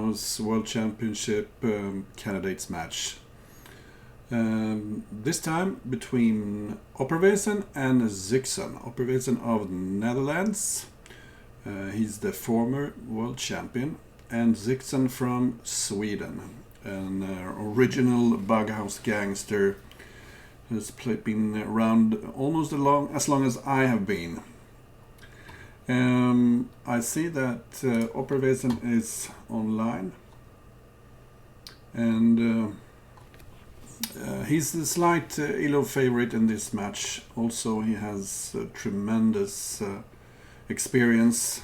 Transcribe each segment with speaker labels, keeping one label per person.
Speaker 1: famous World Championship candidates match. This time between opperwezen and zyxon. Opperwezen of Netherlands, he's the former world champion, and zyxon from Sweden, an original bughouse gangster who's been around almost as long as I have been. I see that opperwezen is online, and he's the slight Elo favorite in this match. Also, he has tremendous experience.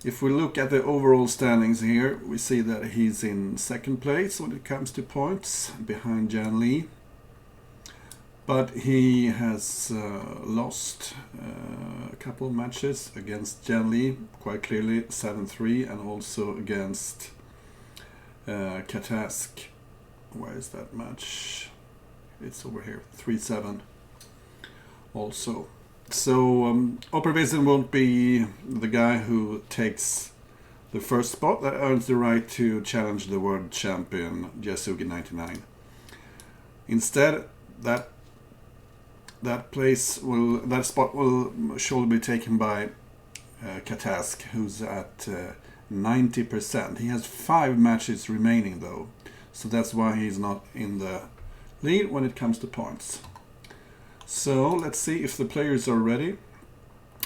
Speaker 1: If we look at the overall standings here, we see that he's in second place when it comes to points, behind Jan Lee. But he has lost a couple of matches against Jan Lee, quite clearly 7-3, and also against Katask. Where is that match? It's over here, 3-7 also. So opperwezen won't be the guy who takes the first spot that earns the right to challenge the world champion Yasugi 99. Instead, that spot will surely be taken by Katask, who's at 90%. He has 5 matches remaining though, so that's why he's not in the lead when it comes to points. So let's see if the players are ready.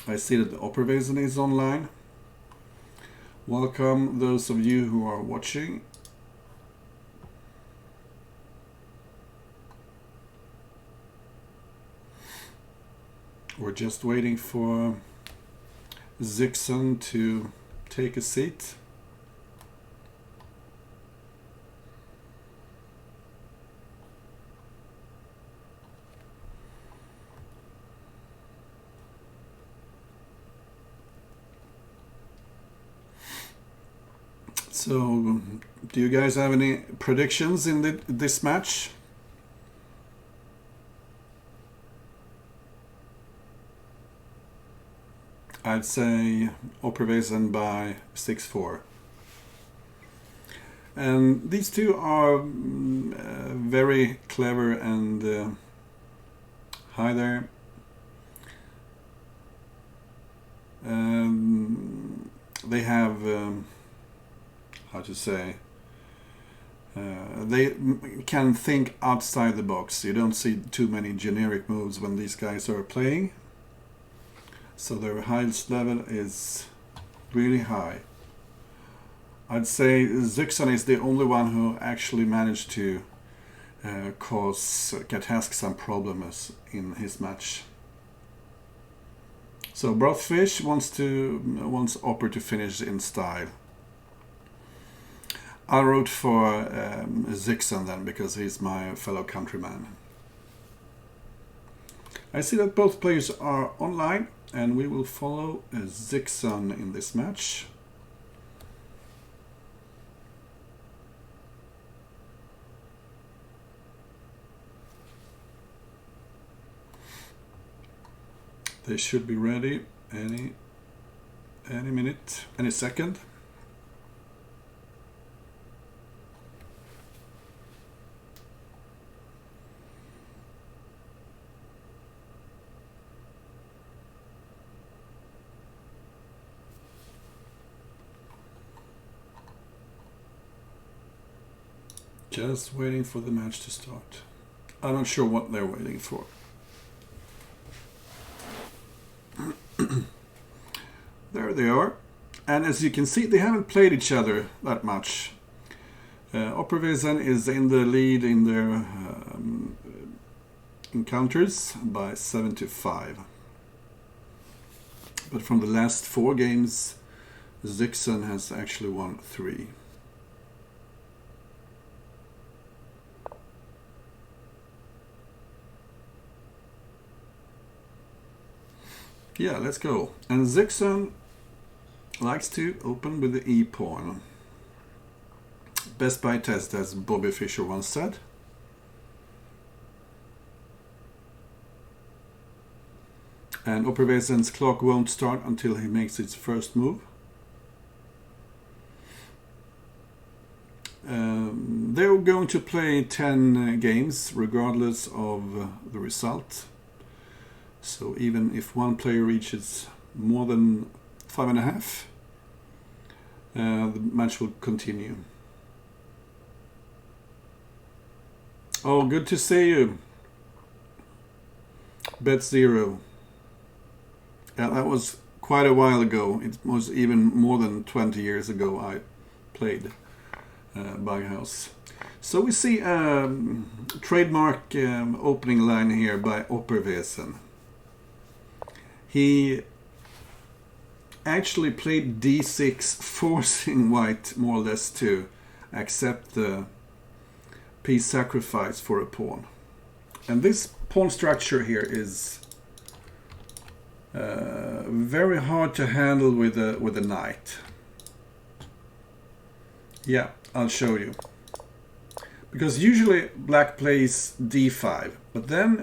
Speaker 1: I see that the opperwezen is online. Welcome those of you who are watching. We're just waiting for zyxon to take a seat. So, do you guys have any predictions in this match? I'd say opperwezen by 6-4. And these two are very clever and hi there. They have how to say, they can think outside the box. You don't see too many generic moves when these guys are playing. So their highest level is really high. I'd say zyxon is the only one who actually managed to cause Katask some problems in his match. So Brothfish wants Opper to finish in style. I wrote for zyxon then, because he's my fellow countryman. I see that both players are online, and we will follow zyxon in this match. They should be ready any minute, any second. Just waiting for the match to start. I'm not sure what they're waiting for. There they are. And as you can see, they haven't played each other that much. Opperwezen is in the lead in their encounters by 7-5. But from the last 4 games, zyxon has actually won 3. Yeah, let's go. And zyxon likes to open with the e-pawn. Best by test, as Bobby Fischer once said. And opperwezen's clock won't start until he makes his first move. they're going to play 10 games regardless of the result. So even if one player reaches more than 5.5, the match will continue. Oh, good to see you. Bet Zero. Yeah, that was quite a while ago. It was even more than 20 years ago I played Bughouse. So we see trademark opening line here by Opperwezen. He actually played d6, forcing white more or less to accept the piece sacrifice for a pawn. And this pawn structure here is very hard to handle with a knight. Yeah, I'll show you. Because usually black plays d5, but then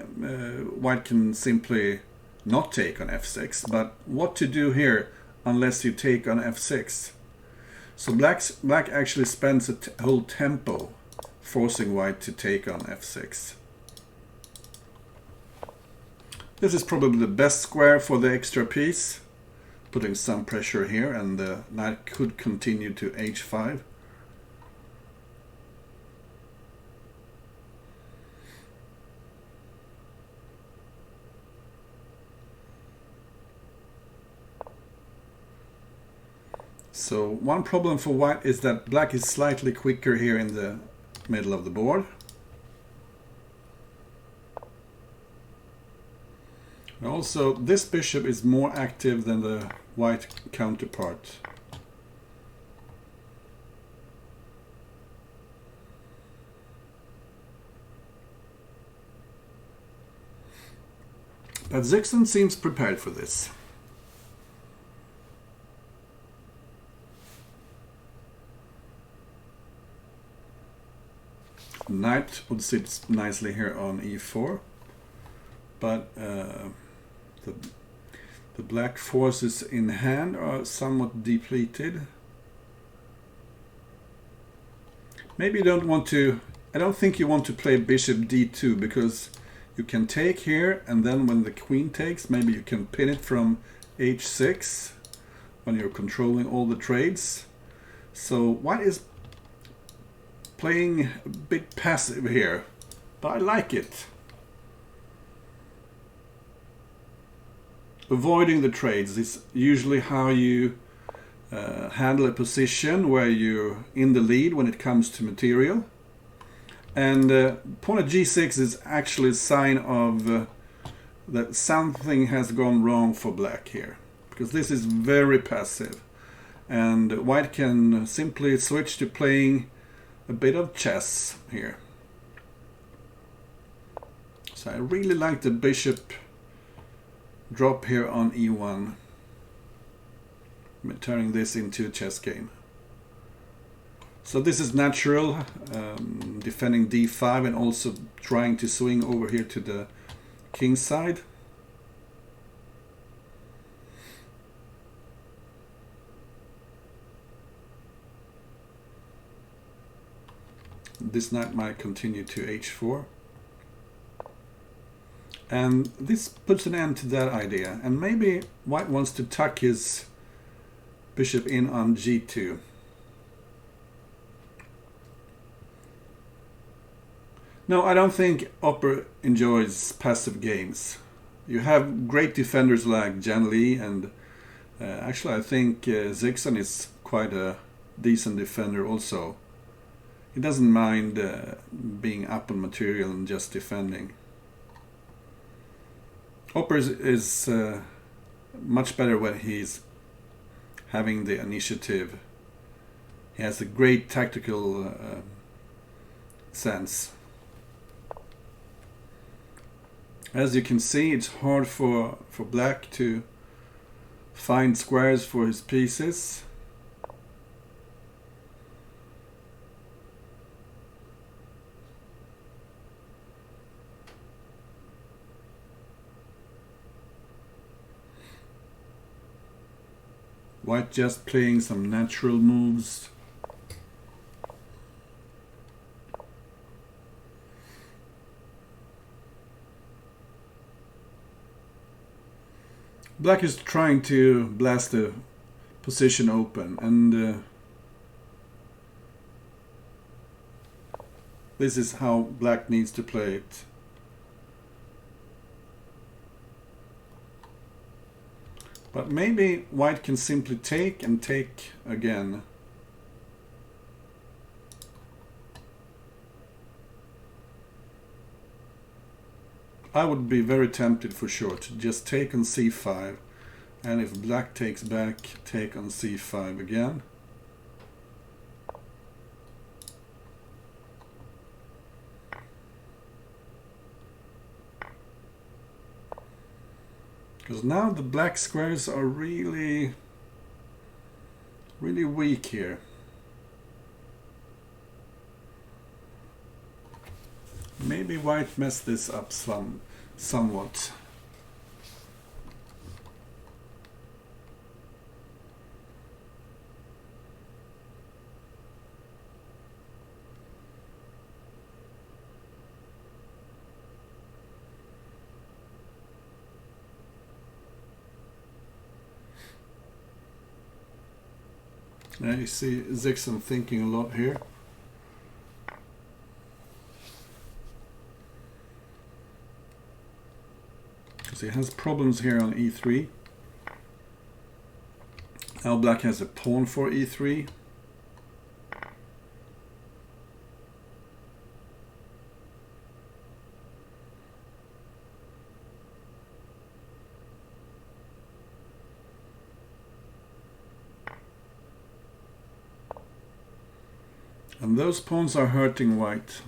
Speaker 1: white can simply not take on f6. But what to do here unless you take on f6? So black actually spends a whole tempo forcing white to take on f6. This is probably the best square for the extra piece, putting some pressure here, and the knight could continue to h5. So one problem for white is that black is slightly quicker here in the middle of the board. Also, this bishop is more active than the white counterpart. But Zyxon seems prepared for this. Knight would sit nicely here on e4, but the black forces in hand are somewhat depleted. Maybe you don't want to, I don't think you want to play bishop d2, because you can take here, and then when the queen takes, maybe you can pin it from h6 when you're controlling all the trades. So white is playing a bit passive here, but I like it. Avoiding the trades is usually how you handle a position where you're in the lead when it comes to material. And pawn at g6 is actually a sign of that something has gone wrong for black here, because this is very passive, and white can simply switch to playing a bit of chess here. So I really like the bishop drop here on e1, turning this into a chess game. So this is natural, defending d5 and also trying to swing over here to the king side. This knight might continue to h4. And this puts an end to that idea. And maybe white wants to tuck his bishop in on g2. No, I don't think Opper enjoys passive games. You have great defenders like Jan Lee, and actually I think Zyxon is quite a decent defender also. He doesn't mind being up on material and just defending. Opper is much better when he's having the initiative. He has a great tactical sense. As you can see, it's hard for black to find squares for his pieces. White just playing some natural moves. Black is trying to blast the position open, and this is how black needs to play it. But maybe white can simply take and take again. I would be very tempted for sure to just take on c5, and if black takes back, take on c5 again. Because now the black squares are really weak here. Maybe white messed this up somewhat. Now you see Zyxon thinking a lot here. Because he has problems here on e3. Now black has a pawn for e3. And those pawns are hurting white.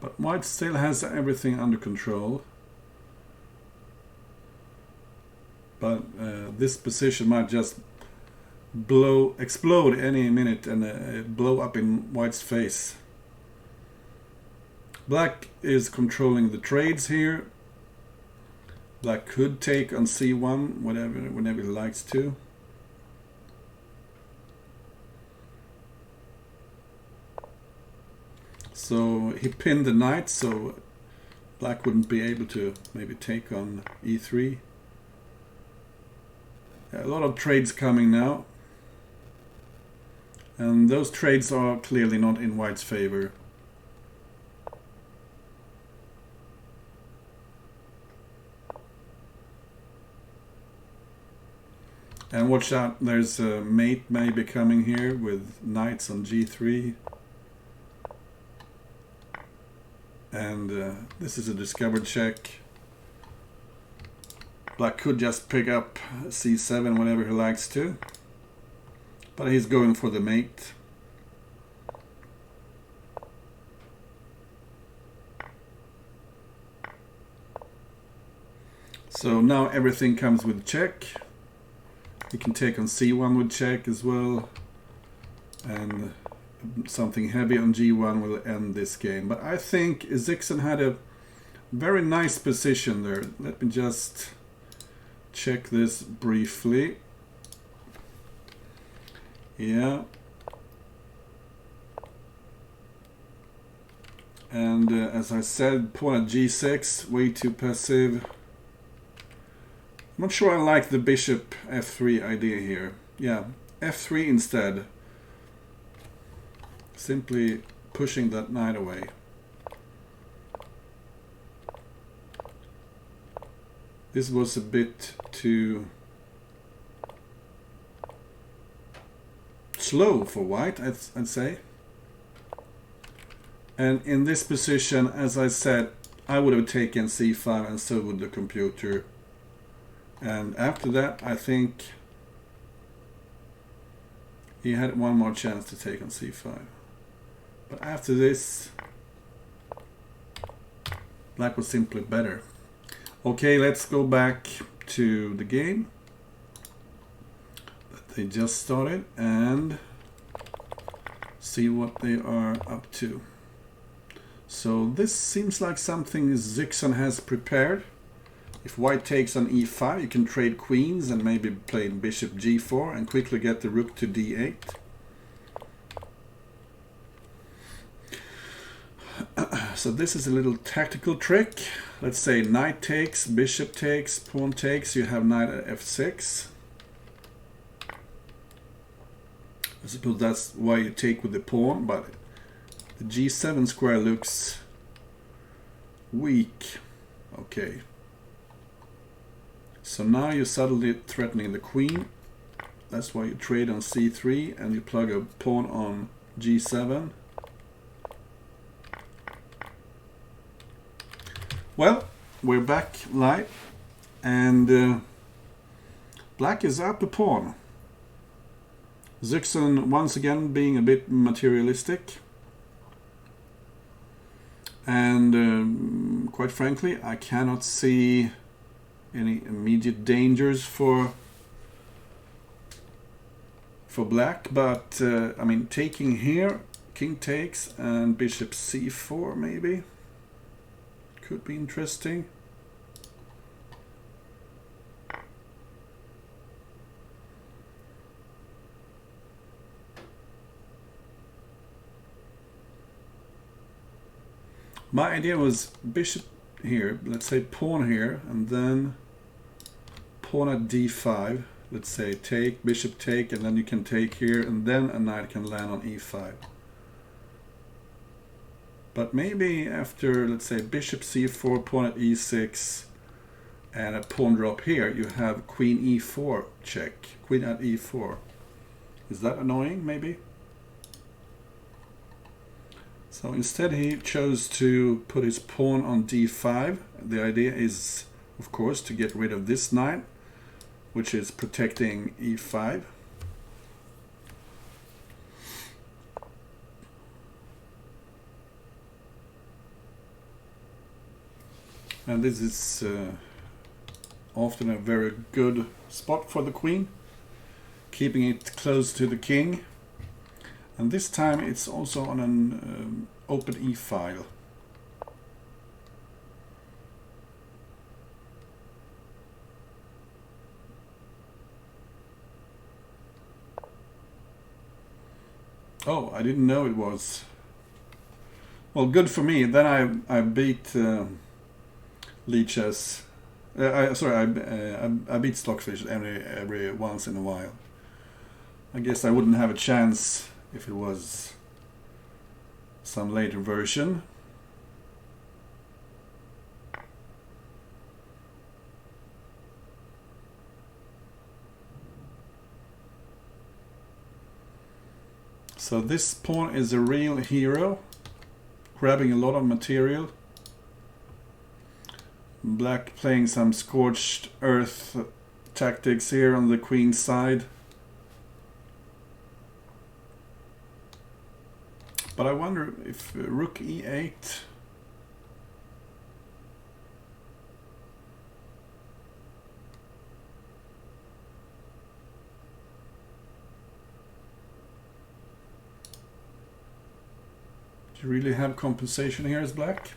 Speaker 1: But white still has everything under control. But this position might just explode any minute and blow up in white's face. Black is controlling the trades here. Black could take on c1 whenever he likes to. So he pinned the knight, so black wouldn't be able to maybe take on e3. A lot of trades coming now. And those trades are clearly not in white's favor. And watch out, there's a mate maybe coming here with knights on g3. And this is a discovered check. Black could just pick up c7 whenever he likes to. But he's going for the mate. So now everything comes with check. You can take on c1 with check as well. And something heavy on g1 will end this game. But I think Zyxon had a very nice position there. Let me just check this briefly. Yeah. And as I said, pawn at g6, way too passive. I'm not sure I like the bishop f3 idea here. Yeah, f3 instead. Simply pushing that knight away. This was a bit too slow for white, I'd say. And in this position, as I said, I would have taken c5 and so would the computer. And after that, I think he had one more chance to take on c5. But after this, black was simply better. Okay, let's go back to the game that they just started and see what they are up to. So this seems like something Zyxon has prepared. If white takes on e5, you can trade queens and maybe play bishop g4 and quickly get the rook to d8. So this is a little tactical trick let's say knight takes, bishop takes, pawn takes, you have knight at f6. I suppose that's why you take with the pawn, but the g7 square looks weak. Okay. So now you're subtly threatening the queen. That's why you trade on c3 and you plug a pawn on g7. Well, we're back live, and black is up a pawn. Zyxon once again being a bit materialistic, and quite frankly I cannot see any immediate dangers for black, but I mean, taking here, king takes and bishop c4 maybe could be interesting. My idea was bishop here, let's say pawn here, and then pawn at d5. Let's say take, bishop take, and then you can take here, and then a knight can land on e5. But maybe after, let's say, bishop c4, pawn at e6, and a pawn drop here, you have queen e4 check, queen at e4. Is that annoying, maybe? So instead he chose to put his pawn on d5. The idea is, of course, to get rid of this knight, which is protecting e5. And this is often a very good spot for the queen, keeping it close to the king. And this time it's also on an open e-file. Oh, I didn't know it was. Well, good for me. Then I beat Leeches. I beat Stockfish every once in a while. I guess I wouldn't have a chance if it was some later version. So this pawn is a real hero, grabbing a lot of material. Black playing some scorched earth tactics here on the queen's side. But I wonder if rook e8. Do you really have compensation here as black?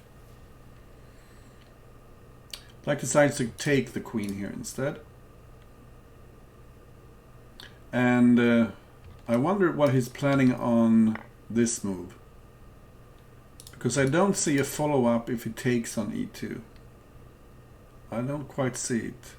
Speaker 1: Black decides to take the queen here instead. And I wonder what he's planning on this move. Because I don't see a follow-up if he takes on e2. I don't quite see it.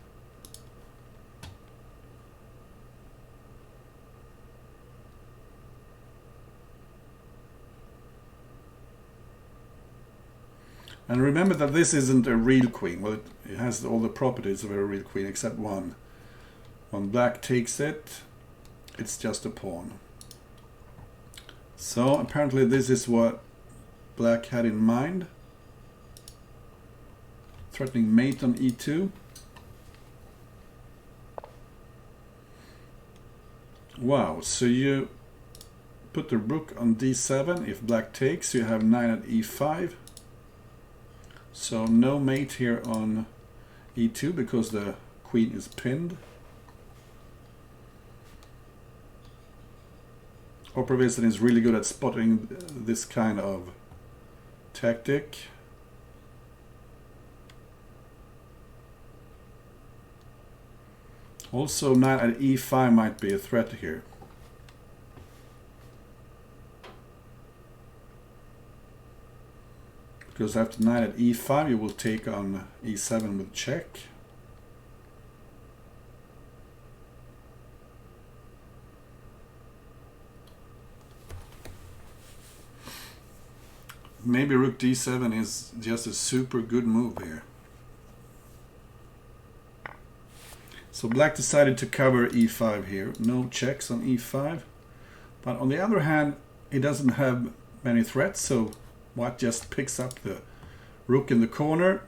Speaker 1: And remember that this isn't a real queen. Well, it has all the properties of a real queen except one. When black takes it, it's just a pawn. So apparently this is what black had in mind. Threatening mate on e2. Wow, so you put the rook on d7. If black takes, you have knight at e5. So no mate here on e2 because the queen is pinned. Opperwezen is really good at spotting this kind of tactic. Also, knight at e5 might be a threat here. Because after knight at e5 you will take on e7 with check. Maybe rook d7 is just a super good move here. So black decided to cover e5 here. No checks on e5. But on the other hand, he doesn't have many threats, so white just picks up the rook in the corner.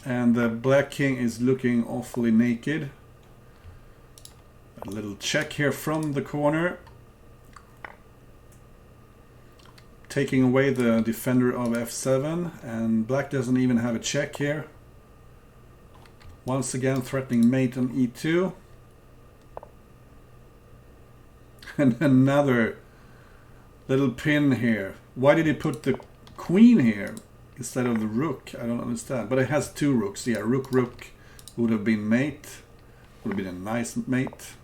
Speaker 1: And the black king is looking awfully naked. A little check here from the corner. Taking away the defender of f7, and black doesn't even have a check here. Once again threatening mate on e2. And another little pin here. Why did he put the queen here instead of the rook? I don't understand. But it has two rooks. Yeah, rook would have been mate. Would have been a nice mate.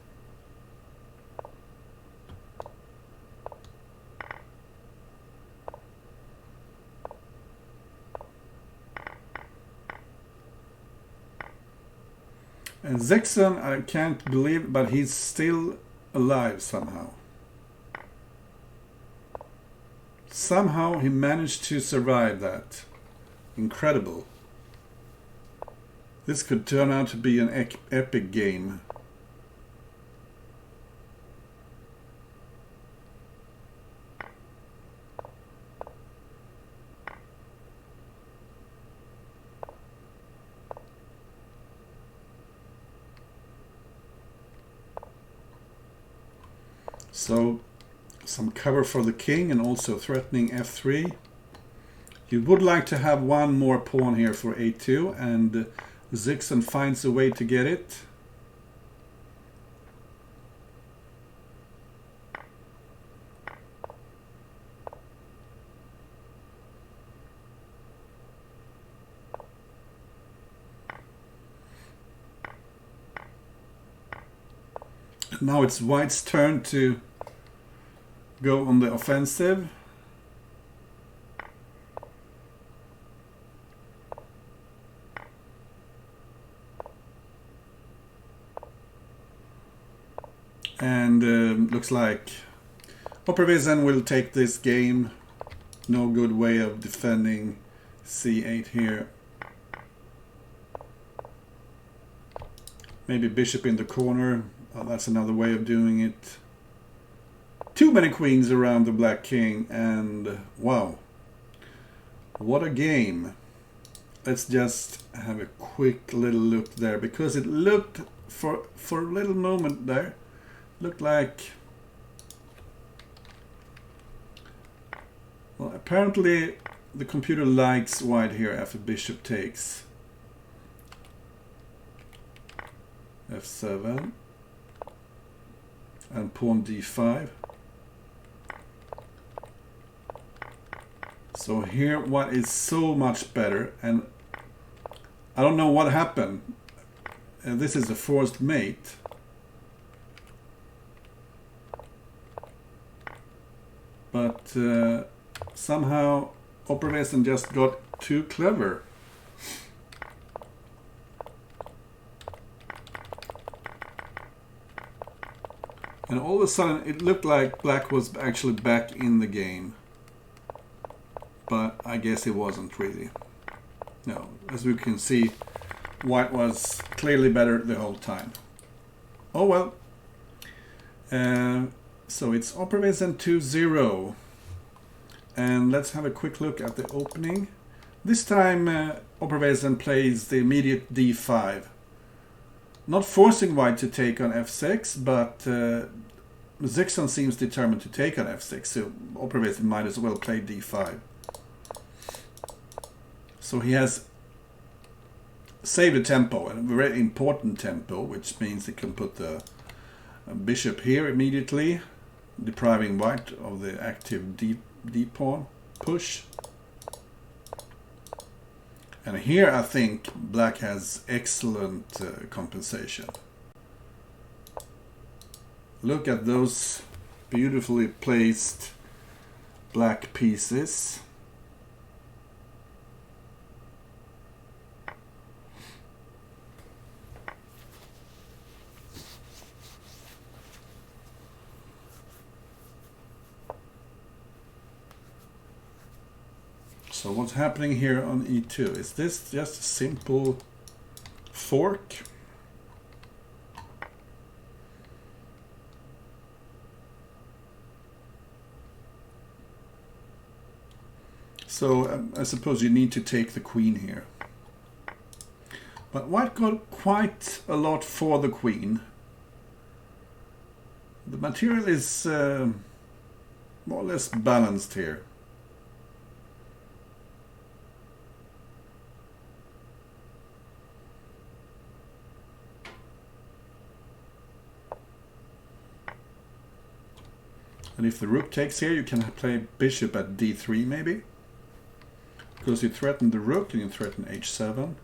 Speaker 1: And zyxon, I can't believe, but he's still alive somehow. Somehow he managed to survive that. Incredible. This could turn out to be an epic game. So some cover for the king and also threatening f3. You would like to have one more pawn here for a2, and zyxon finds a way to get it. Now it's white's turn to go on the offensive. And looks like opperwezen will take this game. No good way of defending c8 here. Maybe bishop in the corner. Oh, that's another way of doing it. Too many queens around the black king, and wow, what a game. Let's just have a quick little look there, because it looked for a little moment there, looked like, well, apparently the computer likes white here after bishop takes. f7 and pawn d5. So here what is so much better, and I don't know what happened. This is a forced mate. But somehow opperwezen just got too clever. And all of a sudden it looked like black was actually back in the game. But I guess it wasn't really. No, as we can see, white was clearly better the whole time. Oh well. So it's opperwezen 2-0. And let's have a quick look at the opening. This time opperwezen plays the immediate d5. Not forcing white to take on f6, but zyxon seems determined to take on f6, so opperwezen might as well play d5. So he has saved a tempo, a very important tempo, which means he can put the bishop here immediately, depriving white of the active d-pawn push. And here I think black has excellent compensation. Look at those beautifully placed black pieces. So what's happening here on e2? Is this just a simple fork? So I suppose you need to take the queen here. But white got quite a lot for the queen. The material is more or less balanced here. And if the rook takes here, you can play bishop at d3 maybe. Because you threaten the rook and you threaten h7.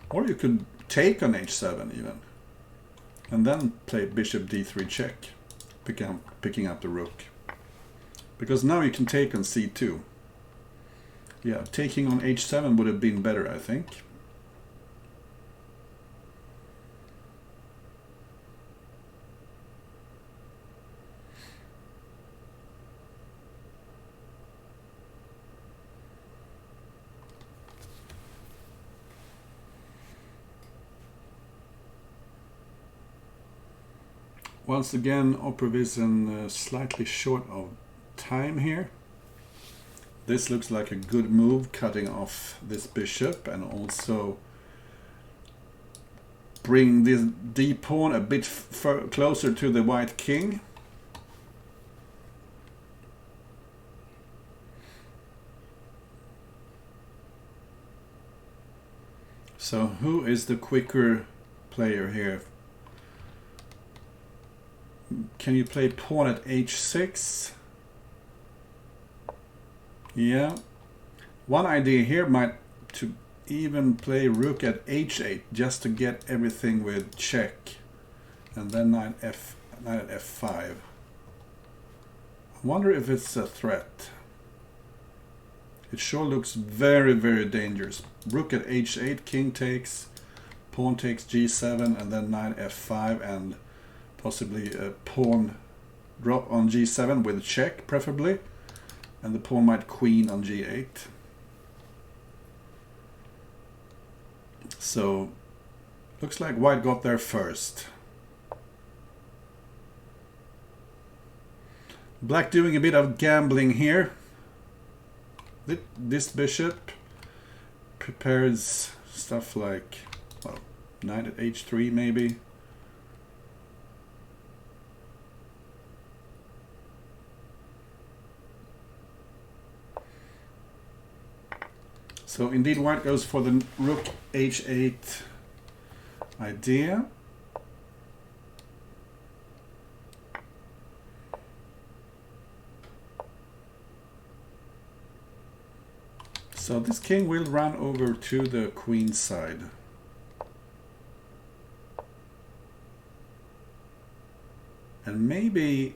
Speaker 1: Or you could take on h7 even. And then play bishop d3 check, picking up the rook. Because now you can take on c2. Yeah, taking on h7 would have been better, I think. Once again, opperwezen slightly short of time here. This looks like a good move, cutting off this bishop and also bring this d pawn a bit closer to the white king. So who is the quicker player here? Can you play pawn at h6? Yeah. One idea here might to even play rook at h8 just to get everything with check. And then knight at f5. I wonder if it's a threat. It sure looks very, very dangerous. Rook at h8, king takes, pawn takes g7, and then knight f5, and possibly a pawn drop on g7 with a check, preferably. And the pawn might queen on g8. So, looks like white got there first. Black doing a bit of gambling here. This bishop prepares stuff like, well, knight at h3 maybe. So indeed white goes for the rook h8 idea. So this king will run over to the queen side. And maybe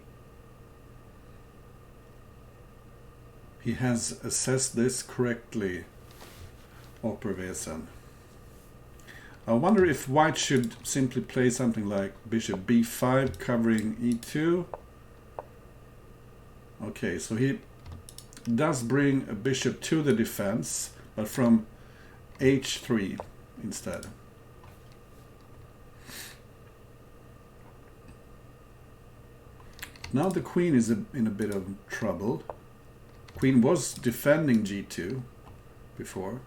Speaker 1: he has assessed this correctly, opperwezen. I wonder if white should simply play something like bishop b5 covering e2. Okay, so he does bring a bishop to the defense, but from h3 instead. Now the queen is in a bit of trouble. Queen was defending g2 before.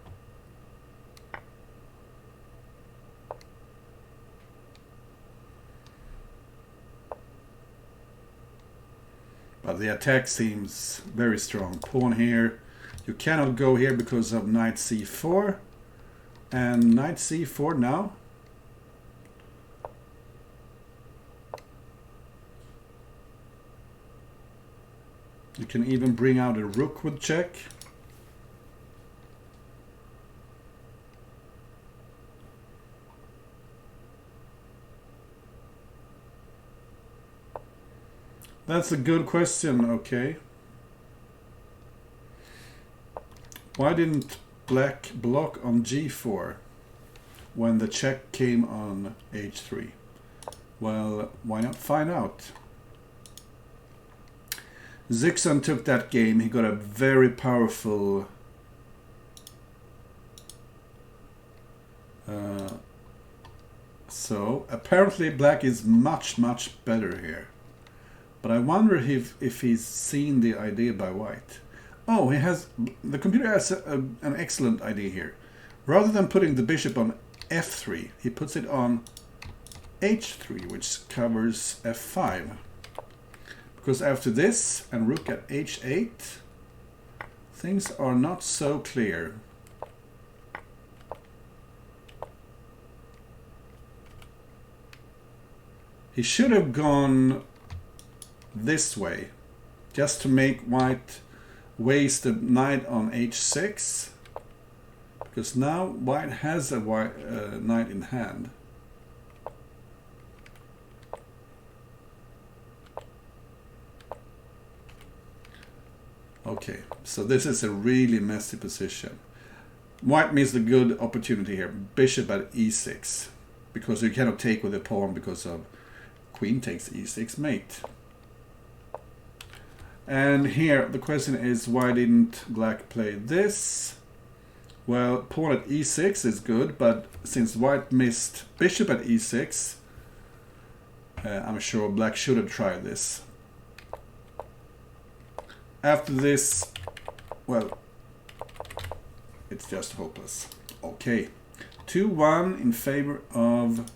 Speaker 1: But the attack seems very strong. Pawn here. You cannot go here because of knight c4. And knight c4 now. You can even bring out a rook with check. That's a good question, okay. Why didn't black block on g4 when the check came on h3? Well, why not find out? Zyxon took that game. He got a very powerful so apparently black is much better here. But I wonder if he's seen the idea by white. Oh, the computer has an excellent idea here. Rather than putting the bishop on f3, he puts it on h3, which covers f5. Because after this and rook at h8, things are not so clear. He should have gone this way, just to make white waste the knight on h6, because now white has a knight in hand. Okay, so this is a really messy position. White missed a good opportunity here. Bishop at e6, because you cannot take with a pawn because of queen takes e6 mate. And here the question is, why didn't black play this? Well, pawn at e6 is good, but since white missed bishop at e6, I'm sure black should have tried this. After this, well, it's just hopeless. Okay, 2-1 in favor of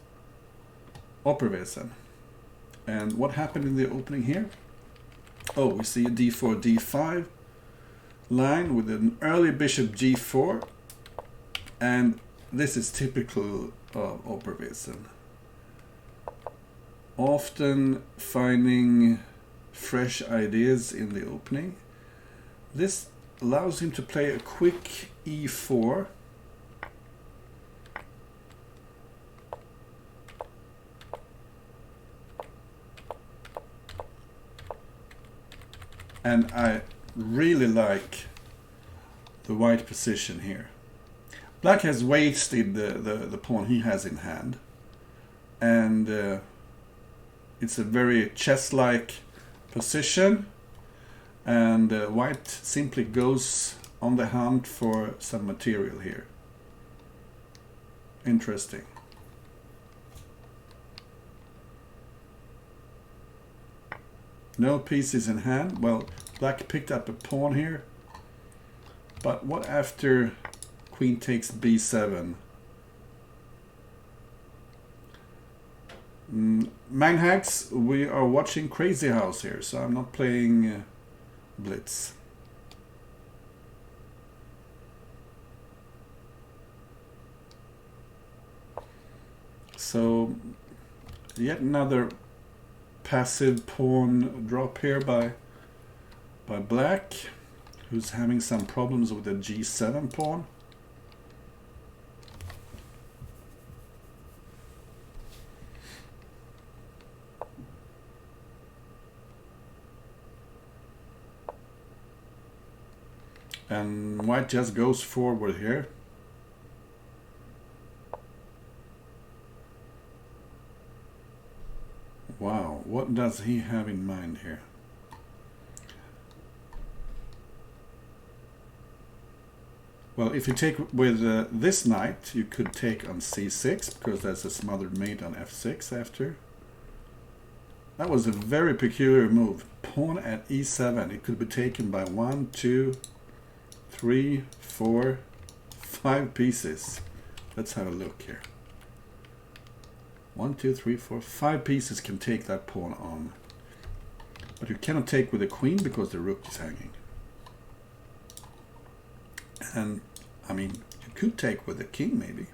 Speaker 1: opperwezen. And what happened in the opening here? Oh, we see a d4, d5 line with an early bishop g4. And this is typical of opperwezen. Often finding fresh ideas in the opening. This allows him to play a quick e4. And I really like the white position here. Black has wasted the pawn he has in hand. And it's a very chess-like position. And white simply goes on the hunt for some material here. Interesting. No pieces in hand. Well, black picked up a pawn here. But what after queen takes b7? Manhacks, we are watching Crazy House here, so I'm not playing Blitz. So, yet another passive pawn drop here by black, who's having some problems with the g7 pawn. And white just goes forward here. Wow, what does he have in mind here? Well, if you take with this knight, you could take on c6, because there's a smothered mate on f6 after. That was a very peculiar move. Pawn at e7. It could be taken by 1, 2, 3, 4, 5 pieces. Let's have a look here. 1, 2, 3, 4, 5 pieces can take that pawn on. But you cannot take with the queen because the rook is hanging. And, I mean, you could take with the king maybe.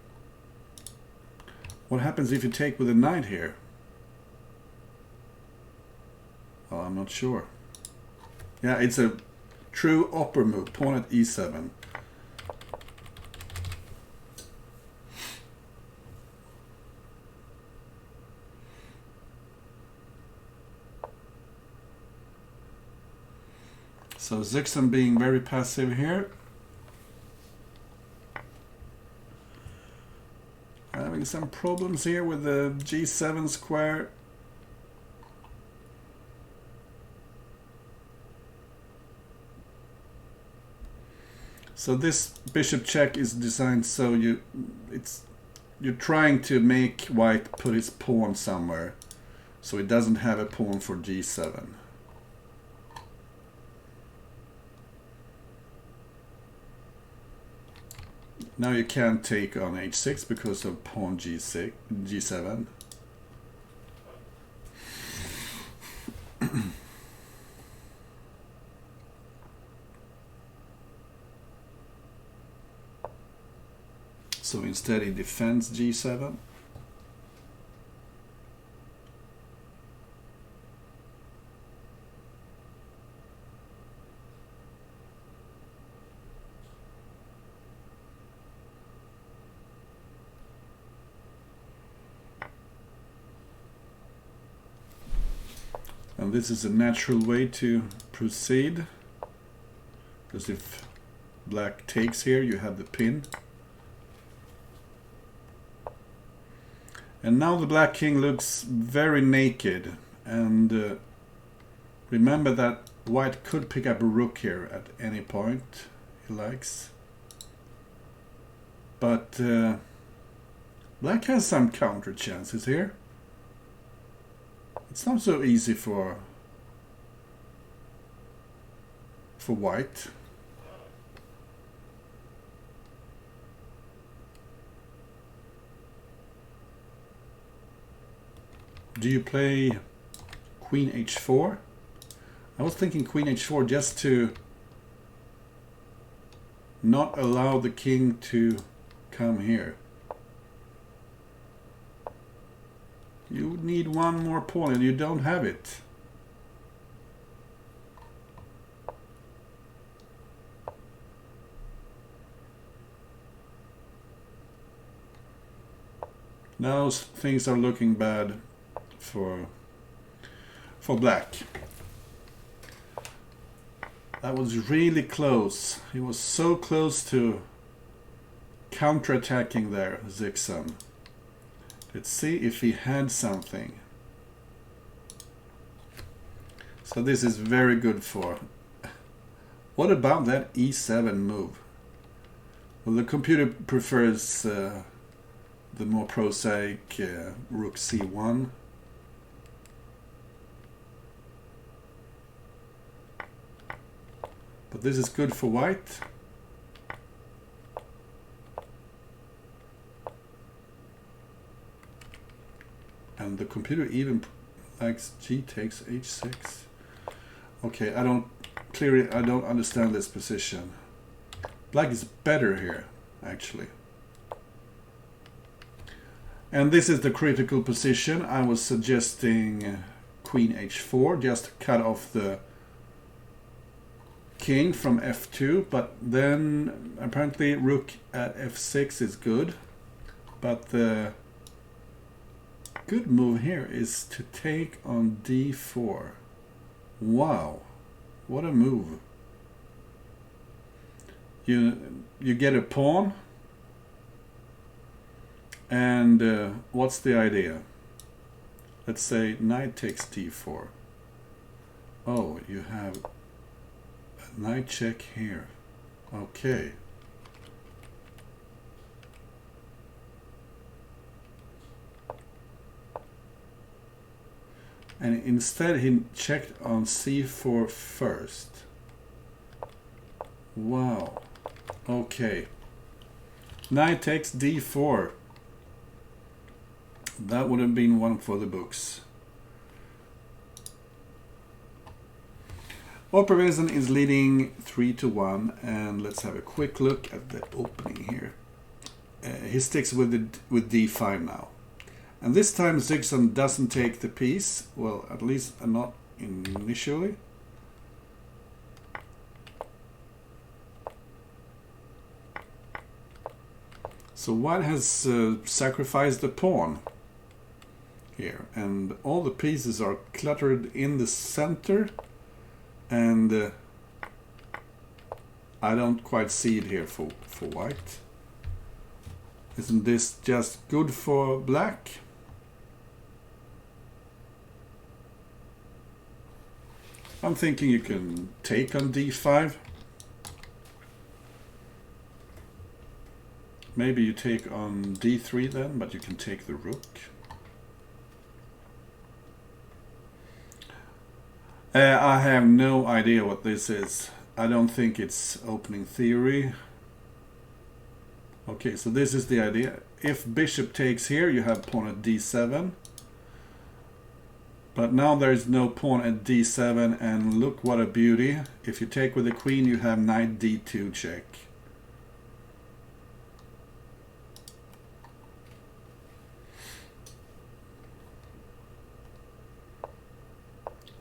Speaker 1: What happens if you take with the knight here? Well, I'm not sure. Yeah, it's a true opera move. Pawn at e7. So Zyxon being very passive here. having some problems here with the G7 square. So this bishop check is designed so you're trying to make white put its pawn somewhere, so it doesn't have a pawn for G7. Now you can't take on H6 because of pawn G6, G7. So instead he defends G7. And this is a natural way to proceed, because if black takes here, you have the pin. And now the black king looks very naked, and remember that white could pick up a rook here at any point he likes. But black has some counter chances here. It's not so easy for white. Do you play Queen H4? I was thinking Queen H4 just to not allow the king to come here. You need one more pawn and you don't have it. Now things are looking bad for black. That was really close. He was so close to counterattacking there, zyxon. Let's see if he had something. So this is very good for. What about that E7 move? Well, the computer prefers the more prosaic Rook C1. But this is good for white. And the computer even likes G takes H6. Okay, I don't understand this position. Black is better here, actually. And this is the critical position. I was suggesting Queen H4, just to cut off the king from F2, but then apparently Rook at F6 is good. But the good move here is to take on D4. Wow, what a move. You get a pawn, and what's the idea? Let's say knight takes D4. Oh, you have a knight check here. Okay. And instead he checked on C4 first. Wow. Okay. Knight takes D4. That would have been one for the books. Opperwezen is leading 3-1, and let's have a quick look at the opening here. He sticks with D5 now. And this time zyxon doesn't take the piece, well, at least not initially. So white has sacrificed the pawn here, and all the pieces are cluttered in the center, and I don't quite see it here for white. Isn't this just good for black? I'm thinking you can take on d5. Maybe you take on d3 then, but you can take the rook. I have no idea what this is. I don't think it's opening theory. Okay, so this is the idea. If bishop takes here, you have pawn at d7. But now there is no pawn at d7, and look what a beauty. If you take with the queen, you have knight d2 check.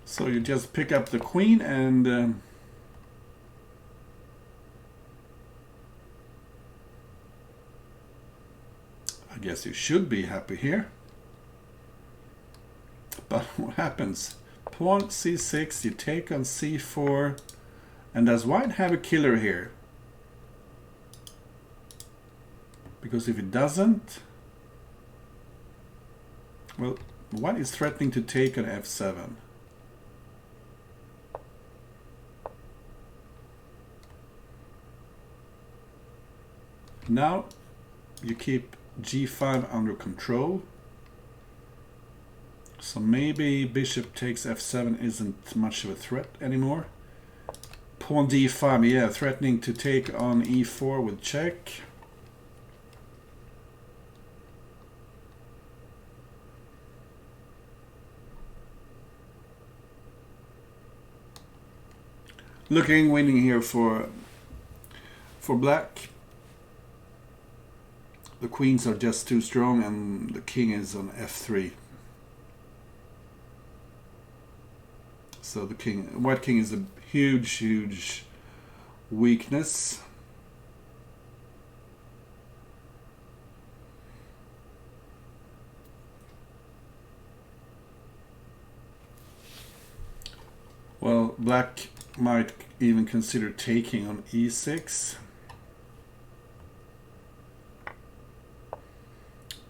Speaker 1: So you just pick up the queen and I guess you should be happy here. But what happens? Pawn c6, you take on c4, and does white have a killer here? Because if it doesn't, well, white is threatening to take on f7. Now you keep g5 under control. So maybe bishop takes f7 isn't much of a threat anymore. Pawn d5, yeah, threatening to take on e4 with check. Looking winning here for black. The queens are just too strong and the king is on f3. So the white king is a huge weakness. Well, black might even consider taking on e6.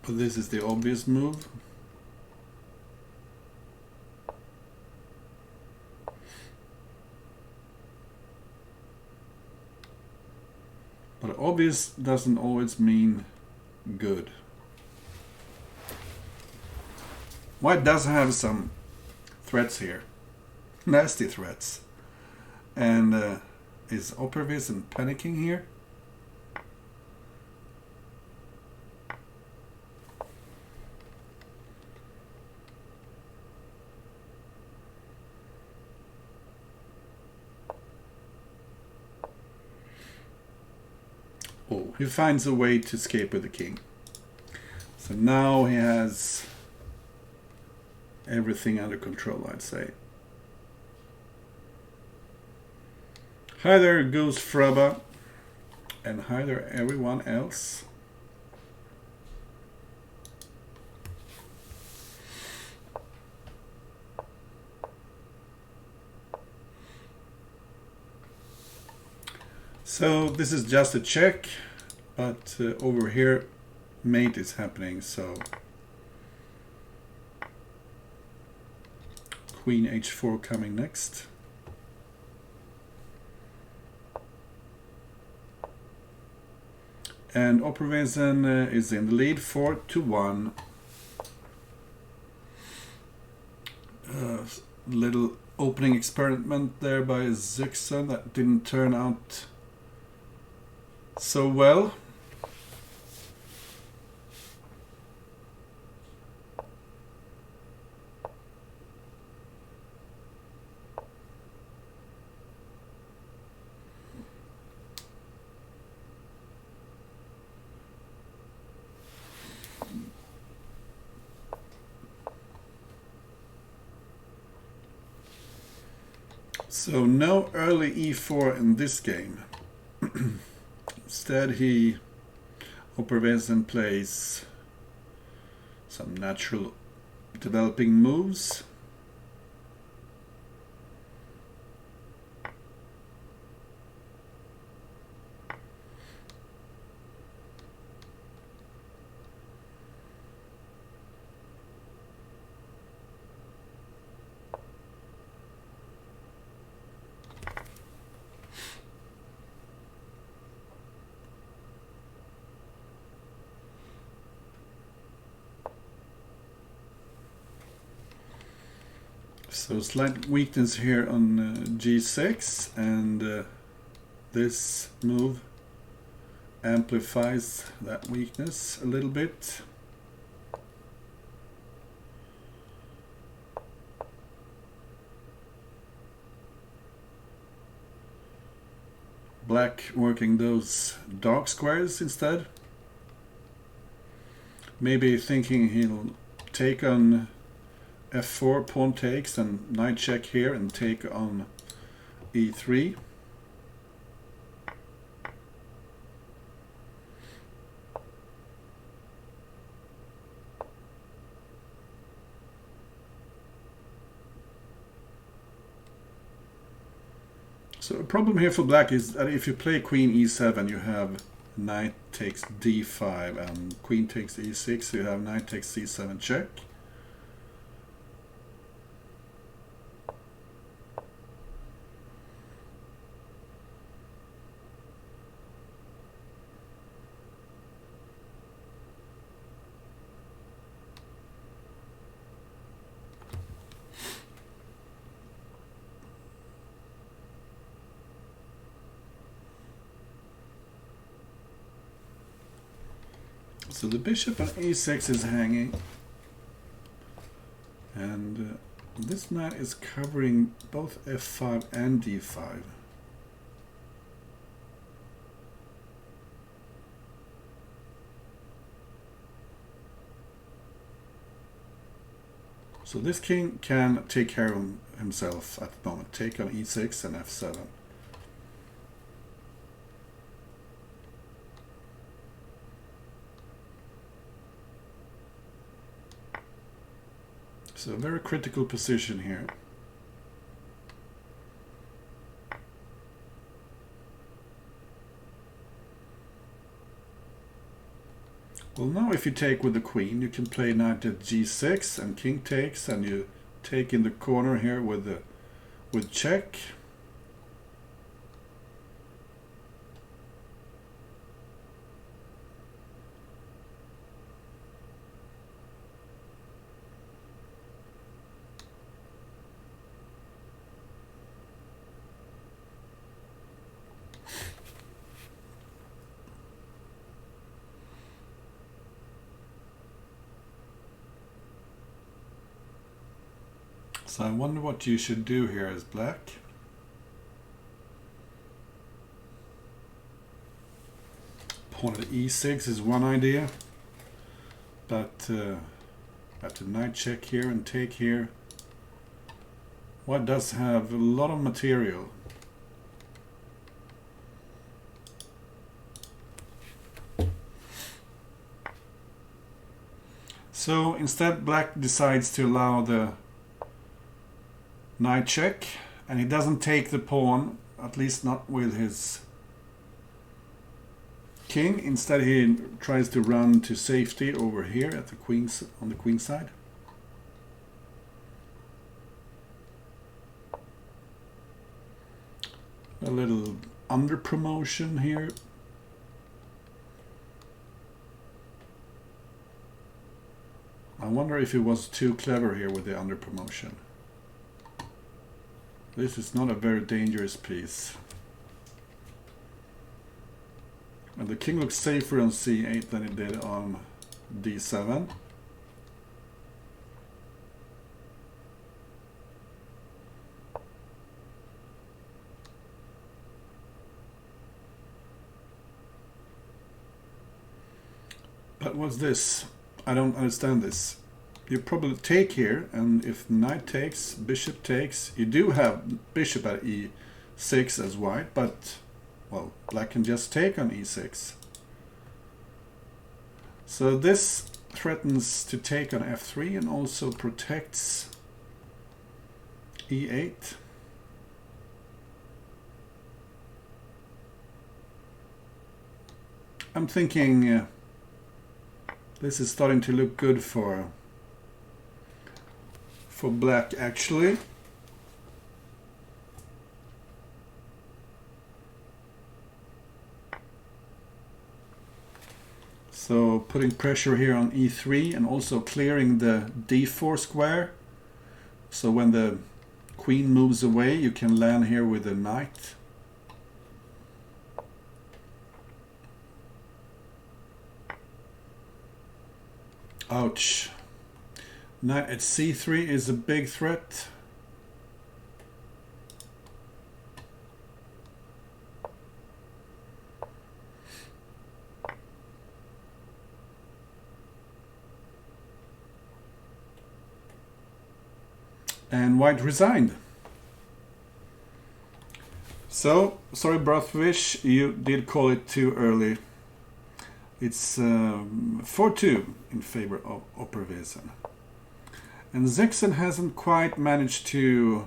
Speaker 1: But this is the obvious move. But obvious doesn't always mean good. White does have some threats here. Nasty threats. And is opperwezen panicking here? Oh, he finds a way to escape with the king. So now he has everything under control, I'd say. Hi there, Goose Frabba, and hi there, everyone else. So this is just a check, but over here mate is happening, so queen h4 coming next. And opperwezen is in the lead 4-1. Little opening experiment there by zyxon that didn't turn out so well. So no early e4 in this game. Instead opperwezen plays some natural developing moves. So slight weakness here on g6, and this move amplifies that weakness a little bit. Black working those dark squares instead. Maybe thinking he'll take on f4, pawn takes, and knight check here, and take on e3. So a problem here for black is that if you play queen e7, you have knight takes d5, and queen takes e6, you have knight takes c7 check. So the bishop on e6 is hanging, and this knight is covering both f5 and d5. So this king can take care of himself at the moment, take on e6 and f7. So a very critical position here. Well, now if you take with the queen, you can play knight at g6 and king takes, and you take in the corner here with check. So I wonder what you should do here as black. Pawn at e6 is one idea, but after knight check here and take here, white does have a lot of material. So instead black decides to allow the knight check, and he doesn't take the pawn, at least not with his king. Instead he tries to run to safety over here at the queen's, on the queen side. A little under promotion here. I wonder if he was too clever here with the under promotion. This is not a very dangerous piece. And the king looks safer on c8 than it did on d7. But what's this? I don't understand this. You probably take here, and if knight takes, bishop takes, you do have bishop at e6 as white, but, well, black can just take on e6. So this threatens to take on f3 and also protects e8. I'm thinking this is starting to look good for black, actually. So putting pressure here on e3 and also clearing the d4 square So when the queen moves away, you can land here with a knight. Ouch. Knight at c3 is a big threat. And white resigned. So, sorry Brothwish, you did call it too early. It's 4-2 in favor of opperwezen. And zyxon hasn't quite managed to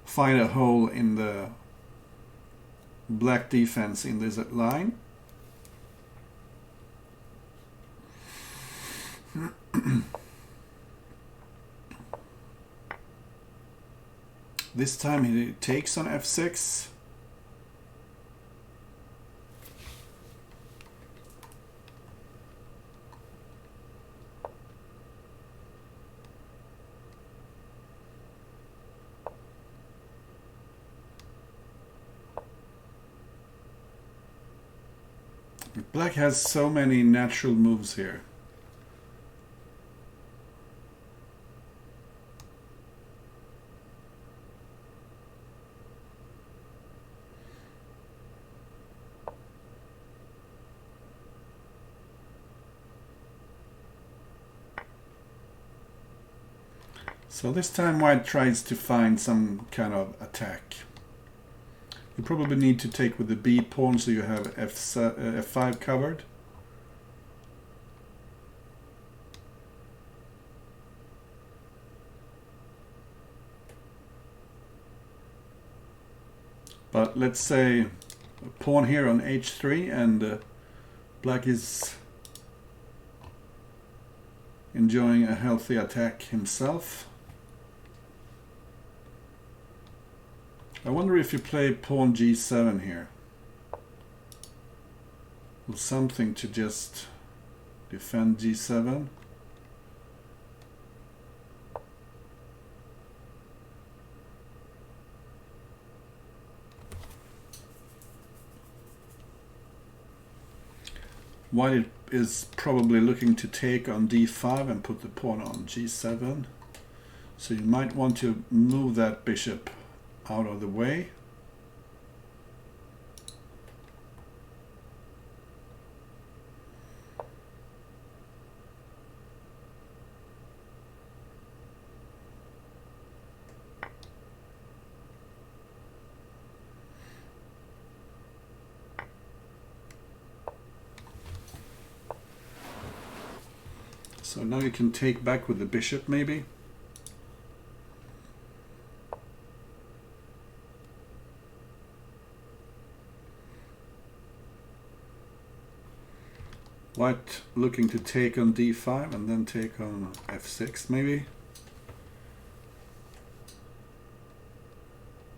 Speaker 1: find a hole in the black defense in this line. This time he takes on f6. Black has so many natural moves here. So this time white tries to find some kind of attack. You probably need to take with the b pawn so you have f5 covered. But let's say a pawn here on h3 and black is enjoying a healthy attack himself. I wonder if you play pawn g7 here. Or something to just defend g7. White is probably looking to take on d5 and put the pawn on g7. So you might want to move that bishop out of the way. So now you can take back with the bishop maybe. White looking to take on d5 and then take on f6 maybe.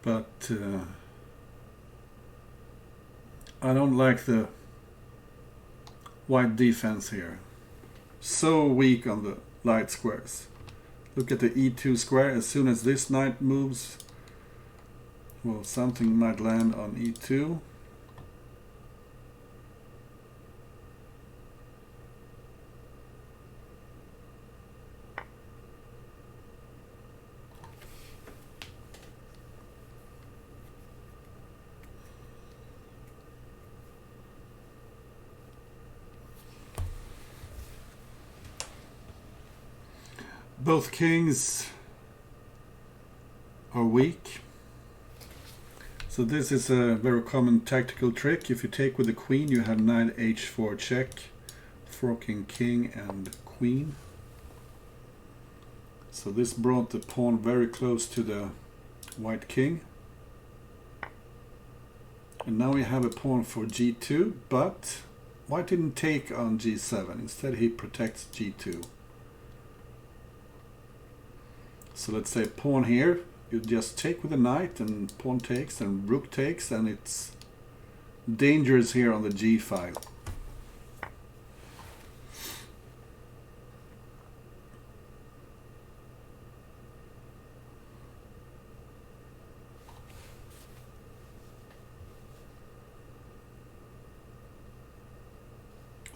Speaker 1: But I don't like the white defense here. So weak on the light squares. Look at the e2 square. As soon as this knight moves, well, something might land on e2. Both kings are weak. So this is a very common tactical trick. If you take with the queen, you have knight h4 check, forking king and queen. So this brought the pawn very close to the white king. And now we have a pawn for g2, but white didn't take on g7. Instead he protects g2. So let's say pawn here, you just take with a knight and pawn takes and rook takes, and it's dangerous here on the g file.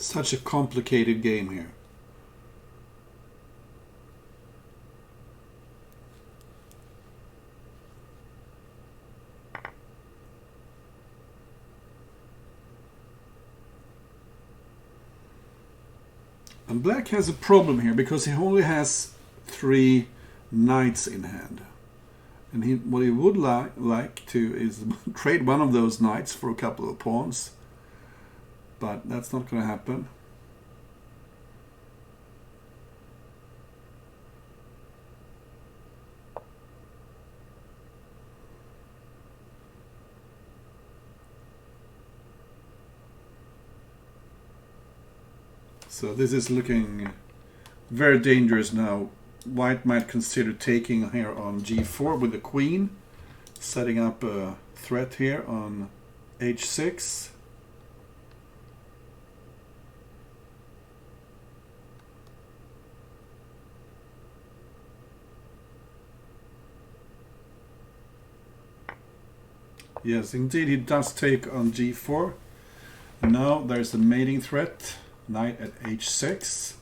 Speaker 1: Such a complicated game here. And black has a problem here because he only has 3 knights in hand. And what he would like to is trade one of those knights for a couple of pawns. But that's not going to happen. So this is looking very dangerous now. White might consider taking here on g4 with the queen, setting up a threat here on h6. Yes, indeed, he does take on g4. Now there's the mating threat, knight at h6.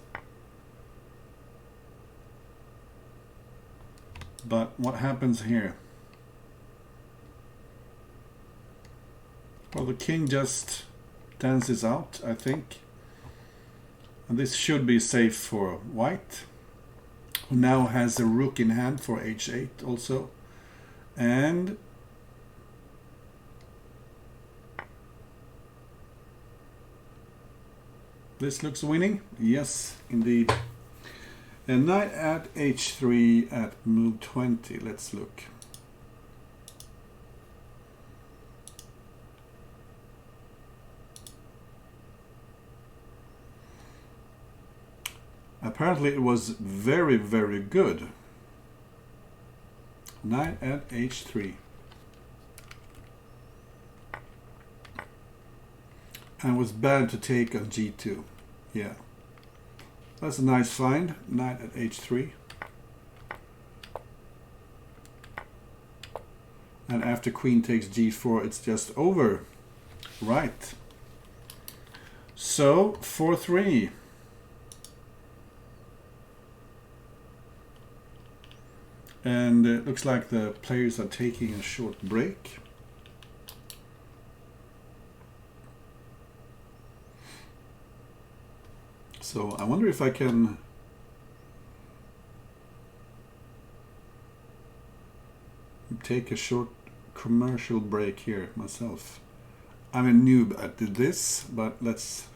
Speaker 1: But what happens here? Well, the king just dances out, I think. And this should be safe for white, who now has a rook in hand for h8 also. And this looks winning. Yes, indeed. And knight at h3 at move 20. Let's look. Apparently it was very, very good. Knight at h3. And it was bad to take on g2. Yeah. That's a nice find. Knight at h3. And after queen takes g4, it's just over. Right. So, 4-3. And it looks like the players are taking a short break. So I wonder if I can take a short commercial break here myself. I'm a noob at this, but let's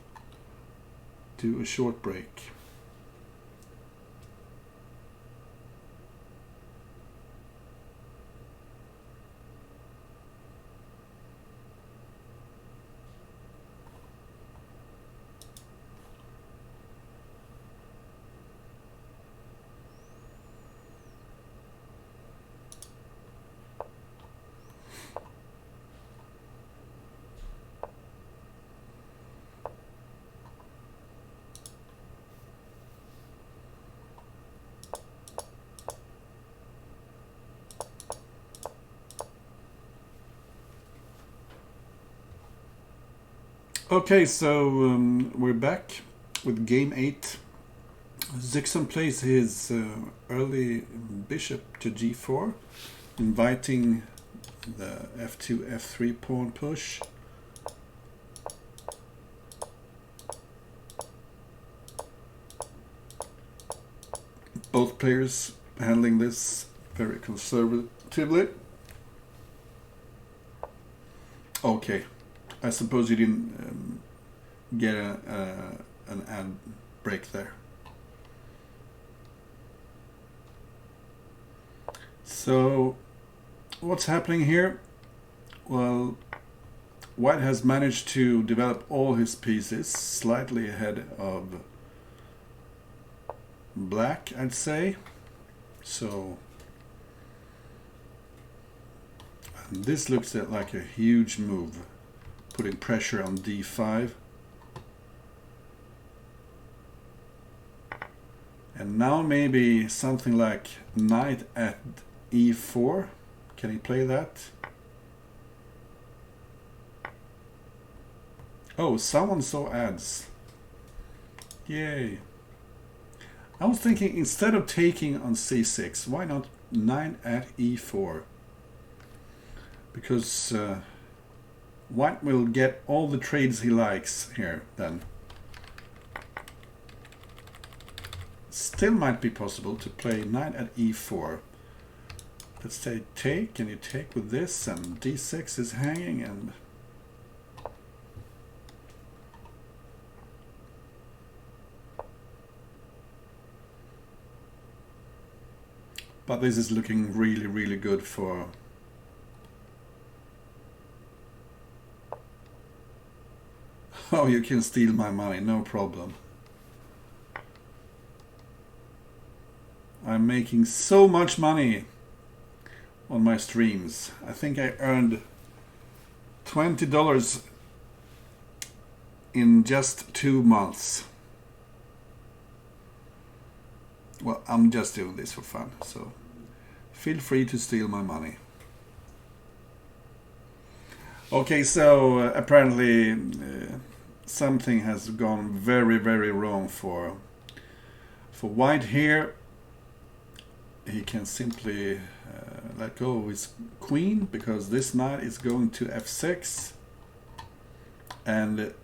Speaker 1: do a short break. Okay, so we're back with game 8. Zyxon plays his early bishop to g4, inviting the f2, f3 pawn push. Both players handling this very conservatively. Okay. I suppose you didn't get an ad break there. So, what's happening here? Well, white has managed to develop all his pieces slightly ahead of black, I'd say. So, and this looks like a huge move. Putting pressure on d5. And now maybe something like knight at e4. Can he play that? Oh, someone saw ads. Yay. I was thinking instead of taking on c6, why not knight at e4? Because white will get all the trades he likes here then. Still might be possible to play knight at e4. Let's say take, and you take with this, and d6 is hanging, and but this is looking really, really good for oh, you can steal my money, no problem. I'm making so much money on my streams. I think I earned $20 in just 2 months. Well, I'm just doing this for fun, so feel free to steal my money. Okay, so apparently something has gone very, very wrong for white here. He can simply let go of his queen because this knight is going to f6 and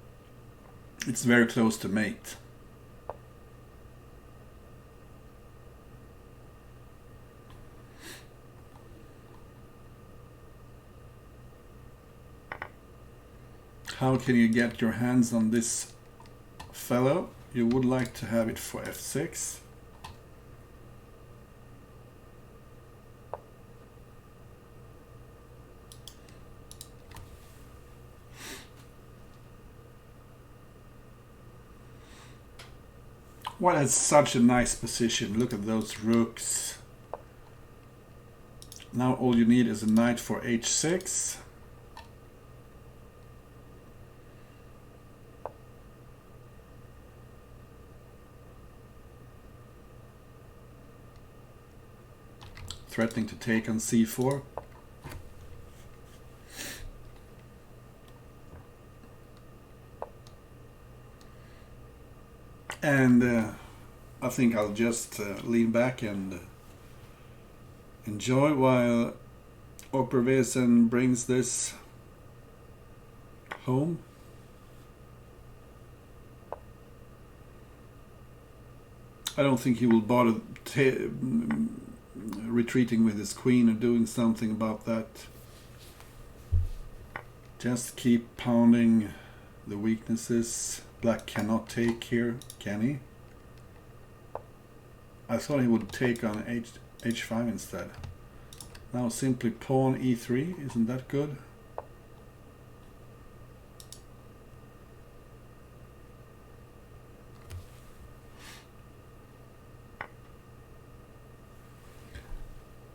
Speaker 1: it's very close to mate. How can you get your hands on this fellow? You would like to have it for f6. Well, it's such a nice position. Look at those rooks. Now all you need is a knight for h6. Threatening to take on c4. And I think I'll just lean back and enjoy while opperwezen brings this home. I don't think he will bother retreating with his queen or doing something about that. Just keep pounding the weaknesses. Black cannot take here, can he? I thought he would take on h5 instead. Now simply pawn e3, isn't that good?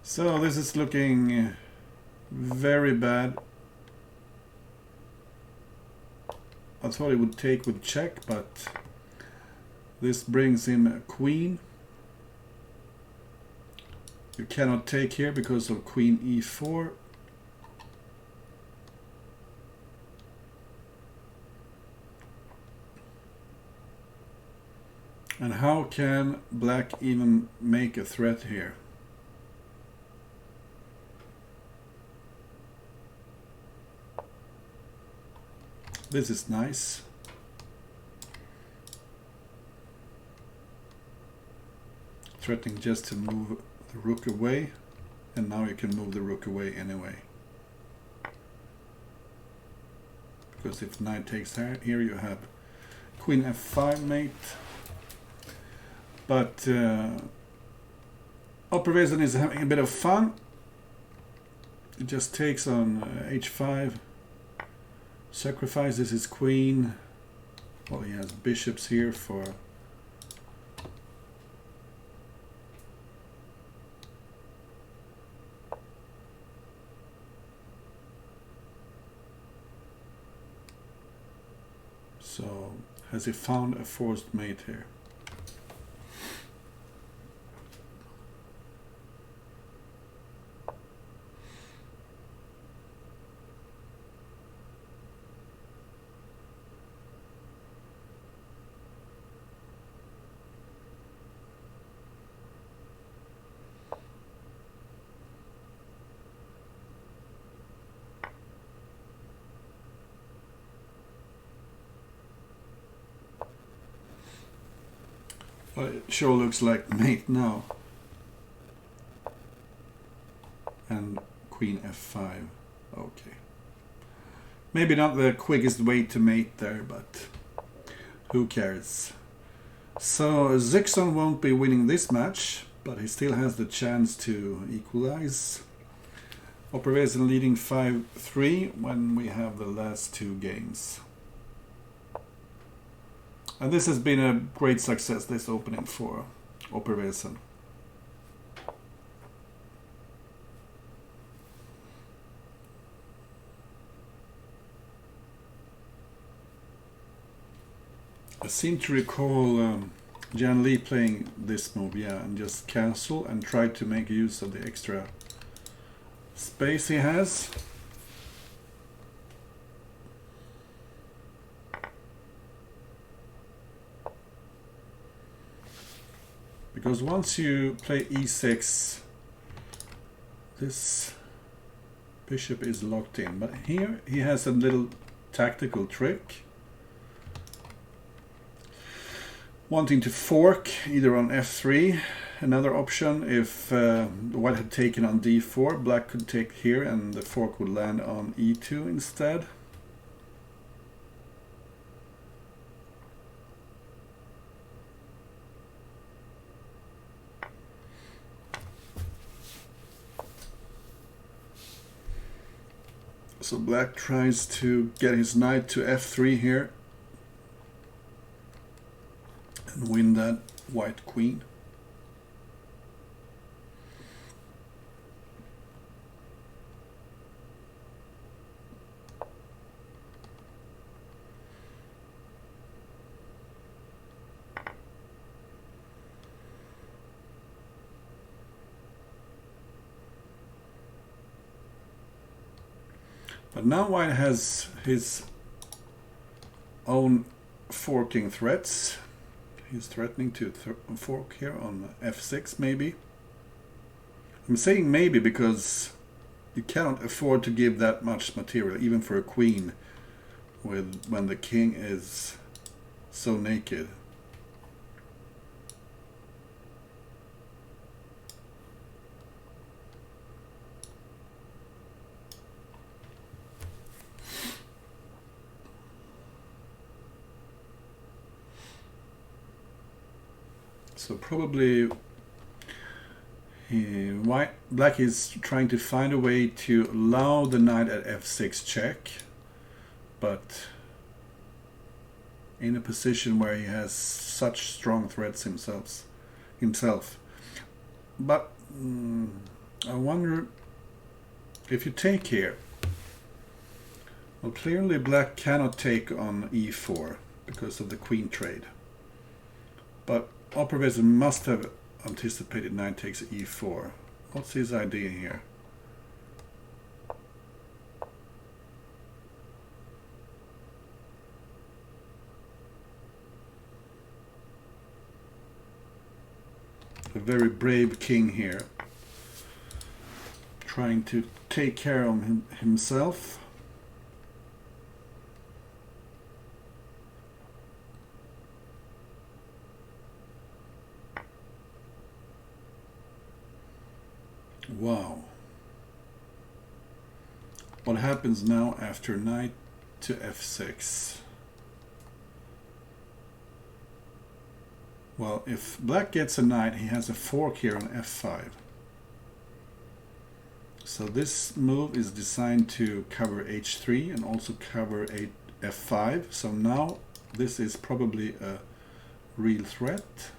Speaker 1: So this is looking very bad. I thought he would take with check, but this brings him a queen. You cannot take here because of queen e4. And how can black even make a threat here? This is nice. Threatening just to move the rook away, and now you can move the rook away anyway. Because if knight takes here, you have queen f5 mate. But opperwezen is having a bit of fun. It just takes on h5. Sacrifices his queen. Well, he has bishops here for so has he found a forced mate here? But it sure looks like mate now. And queen f5. Okay. Maybe not the quickest way to mate there, but who cares? So Zyxon won't be winning this match, but he still has the chance to equalize. Opperwezen leading 5-3 when we have the last two games. And this has been a great success, this opening for Opperwezen. I seem to recall Jan Lee playing this move, yeah, and just castle and try to make use of the extra space he has. Because once you play e6, this bishop is locked in. But here he has a little tactical trick. Wanting to fork either on f3. Another option, if white had taken on d4, black could take here and the fork would land on e2 instead. So black tries to get his knight to f3 here and win that white queen. But now white has his own forking threats. He's threatening to fork here on f6 maybe. I'm saying maybe because you cannot afford to give that much material, even for a queen, when the king is so naked. So probably black is trying to find a way to allow the knight at f6 check, but in a position where he has such strong threats himself. But I wonder if you take here. Well, clearly black cannot take on e4 because of the queen trade. But Opperwezen must have anticipated knight takes e4. What's his idea here? A very brave king here, trying to take care of himself. Wow. What happens now after knight to f6? Well, if black gets a knight, he has a fork here on f5. So this move is designed to cover h3 and also cover f5. So now this is probably a real threat.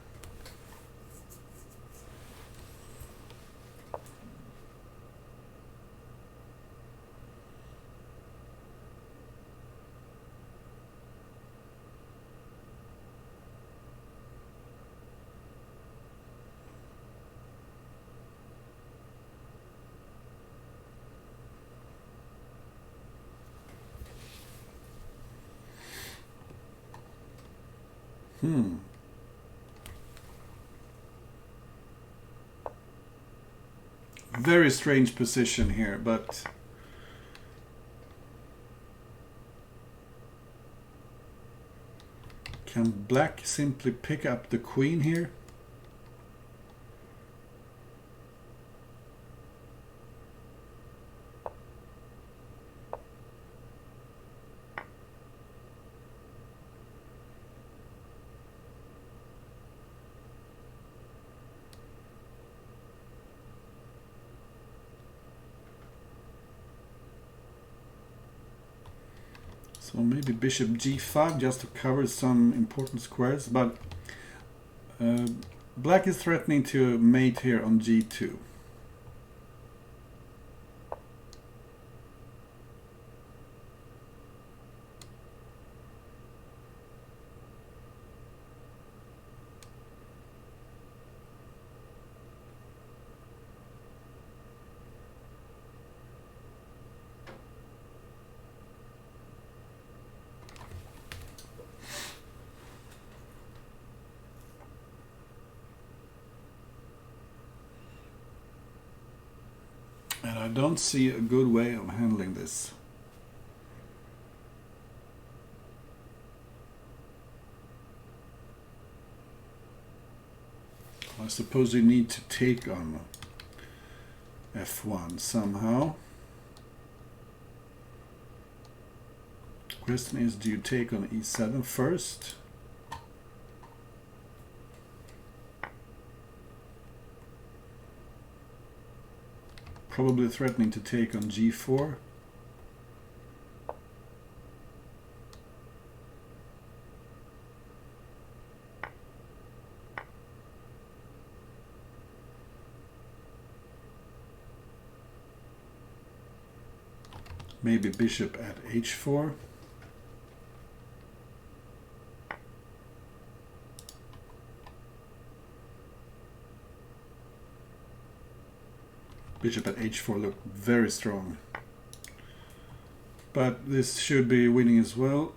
Speaker 1: Very strange position here, but Can black simply pick up the queen here? So maybe bishop g5 just to cover some important squares, but black is threatening to mate here on g2. And I don't see a good way of handling this. I suppose you need to take on f1 somehow. Question is, do you take on e7 first? Probably threatening to take on g4. Maybe bishop at h4. Bishop at h4 looked very strong. But this should be winning as well.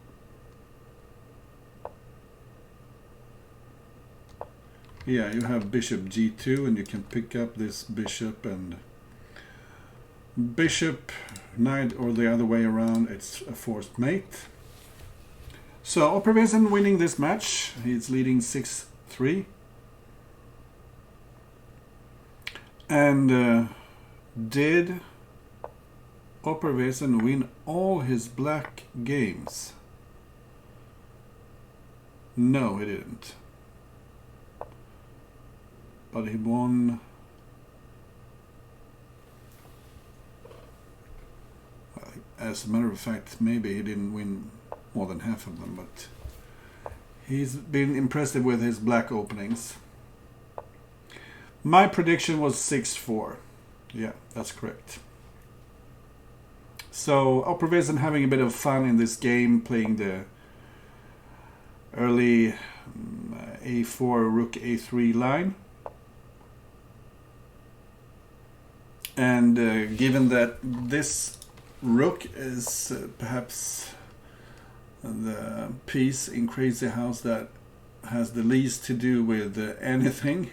Speaker 1: Yeah, you have bishop g2 and you can pick up this bishop, and bishop, knight, or the other way around, it's a forced mate. So opperwezen winning this match. He's leading 6-3. And did opperwezen win all his black games? No, he didn't. But he won. Well, as a matter of fact, maybe he didn't win more than half of them, but he's been impressive with his black openings. My prediction was 6-4. Yeah, that's correct. So opperwezen having a bit of fun in this game, playing the early a4, rook a3 line. And given that this rook is perhaps the piece in Crazy House that has the least to do with anything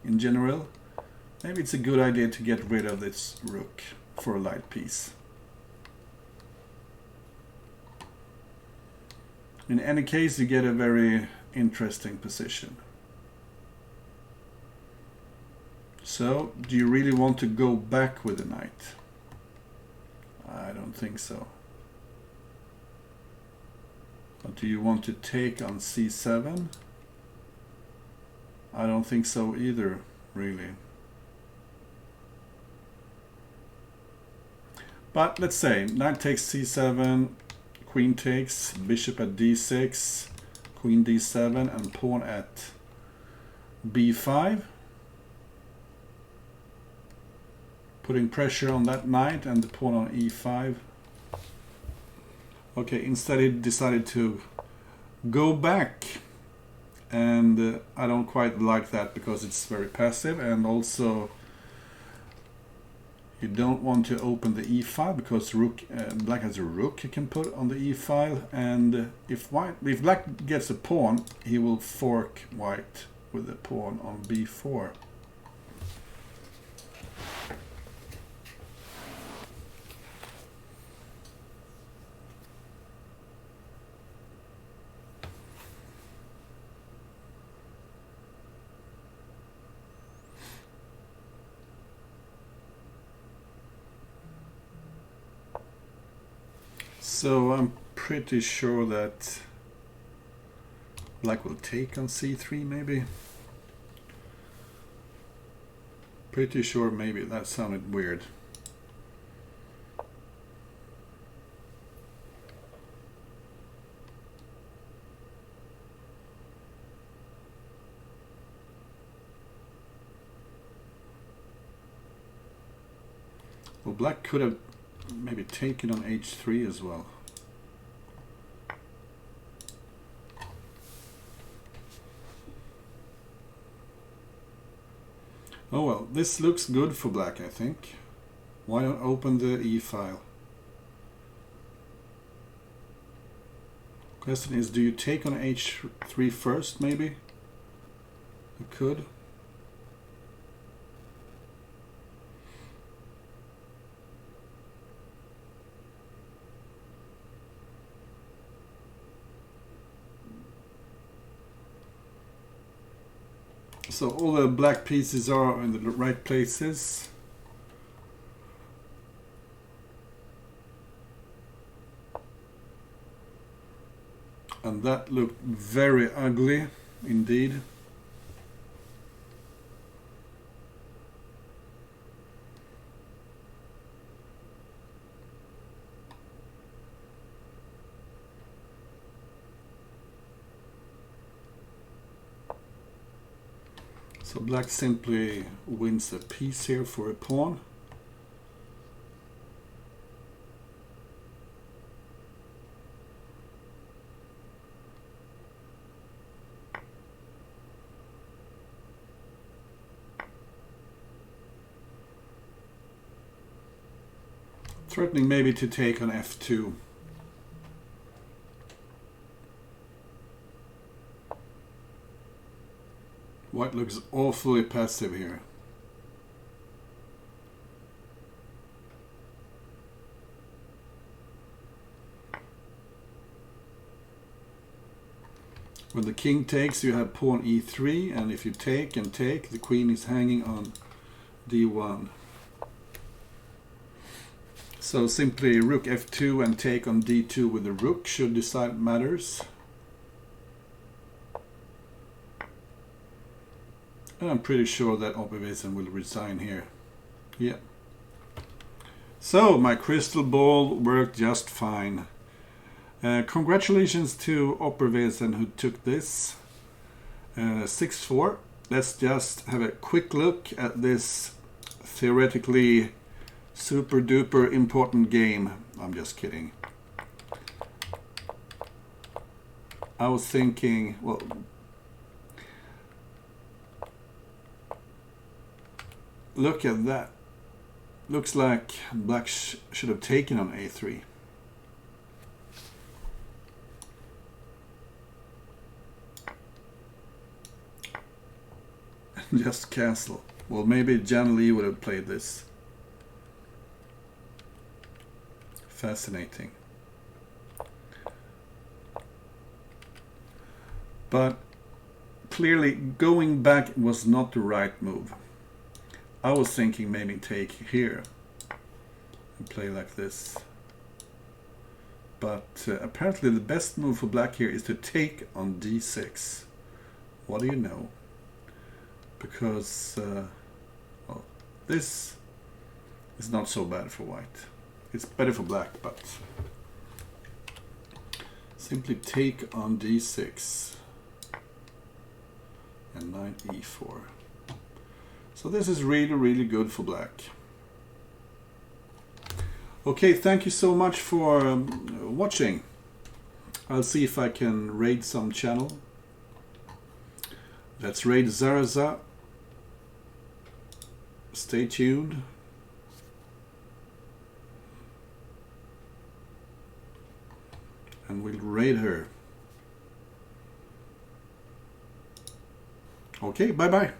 Speaker 1: in general, maybe it's a good idea to get rid of this rook for a light piece. In any case, you get a very interesting position. So, do you really want to go back with the knight? I don't think so. But do you want to take on c7? I don't think so either, really. But let's say knight takes c7, queen takes, bishop at d6, queen d7, and pawn at b5. Putting pressure on that knight and the pawn on e5. Okay, instead he decided to go back. And I don't quite like that because it's very passive, and also you don't want to open the e file because rook, black has a rook he can put on the e file, and if black gets a pawn, he will fork white with the pawn on b4. So I'm pretty sure that black will take on c3 maybe. Pretty sure maybe. That sounded weird. Well, black could have maybe taken on h3 as well. Oh well, this looks good for black, I think. Why not open the E file? Question is, do you take on h3 first, maybe? You could. So all the black pieces are in the right places. And that looked very ugly indeed. So black simply wins a piece here for a pawn. Threatening maybe to take on f2. White looks awfully passive here. When the king takes, you have pawn e3, and if you take and take, the queen is hanging on d1. So simply rook f2 and take on d2 with the rook should decide matters. And I'm pretty sure that opperwezen will resign here. Yeah. So my crystal ball worked just fine. Congratulations to opperwezen who took this. 6-4. Let's just have a quick look at this theoretically super duper important game. I'm just kidding. I was thinking, well, look at that. Looks like black should have taken on a3. Just castle. Well, maybe Jan Lee would have played this. Fascinating. But clearly going back was not the right move. I was thinking maybe take here and play like this. But apparently the best move for black here is to take on d6. What do you know? Because well, this is not so bad for white. It's better for black, but simply take on d6 and knight e4. So this is really, really good for black. Okay, thank you so much for watching. I'll see if I can raid some channel. Let's raid Zaraza. Stay tuned. And we'll raid her. Okay, bye-bye.